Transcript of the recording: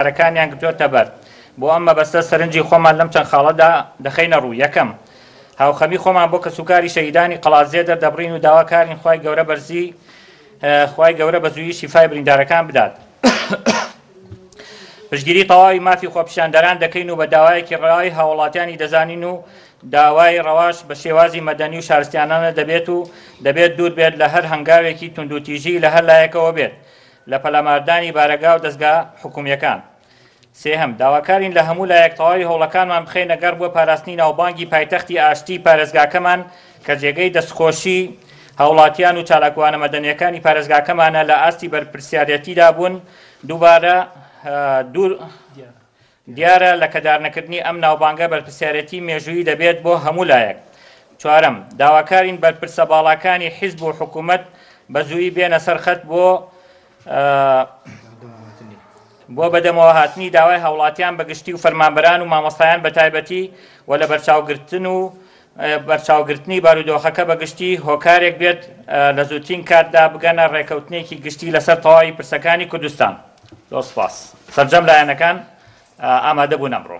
کارەکانیان گرتووەتە بەر بۆ ئەمە بەستە سەرنجی خۆمان لەم چەند خاڵەدا دەخەینە ڕوو. یەکەم، هاوخەمی خۆمان بۆ کەسوکاری شەهیدانی قەڵازیە دەردەبڕین و داواکارین خوای گەورە بەرزی خوای گەورە بە زوویی شیفای بریندارەکان بدات. پشتگیری تەواوی مافی خۆپیشاندەران دەکەین و بە داوایەکی ڕێڵای هاوڵاتیانی دەزانین و داوای ڕەواش بە شێوازی مەدەنی و شارستیانانە دەبێت دوور بێت لە هەر هەنگاوێکی توندوتیژی لە هەر لایەکەوە بێت لە پەلەماردانی بارەگا و دەستگا حکوومیەکان. سێهەم، داواکارین لە هەموو لایەک تەواوی هەوڵەکانمان بخەینە گەڕ بۆ پاراستنی ناوبانگی پایتەختی ئاشتی پارێزگاکەمان کە جێگەی دەستخۆشی هاوڵاتیان و چالاکوانە مەدەنیەکانی پارێزگاکەمانە لە ئاستی بەرپرسیارەتیدا بوون. دووبارە دیارە لە کەدارنەکردنی ئەم ناوبانگە بەرپرسیارەتی مێژووی دەبێت بۆ هەموو لایەک. چوارەم، داواکارین بەرپرسە باڵاکانی حیزب و حکوومەت بە زوویی بێنە سەرخەت بۆ بەدەمەوە هاتنی داوای هاوڵاتیان بەگشتی و فەرمانبەران و مامۆستایان بە تایبەتی و لە بەرچاوگرتنی بارودۆخەکە بەگشتی هۆکارێک بێت لە زووترین کاتدا بگەنە ڕێکەوتنێکی گشتی لەسەر تەواوی پرسەکانی کوردستان. دۆسپاس. سەرجەم لایەنەکان ئامادە بوون ئەمڕۆ.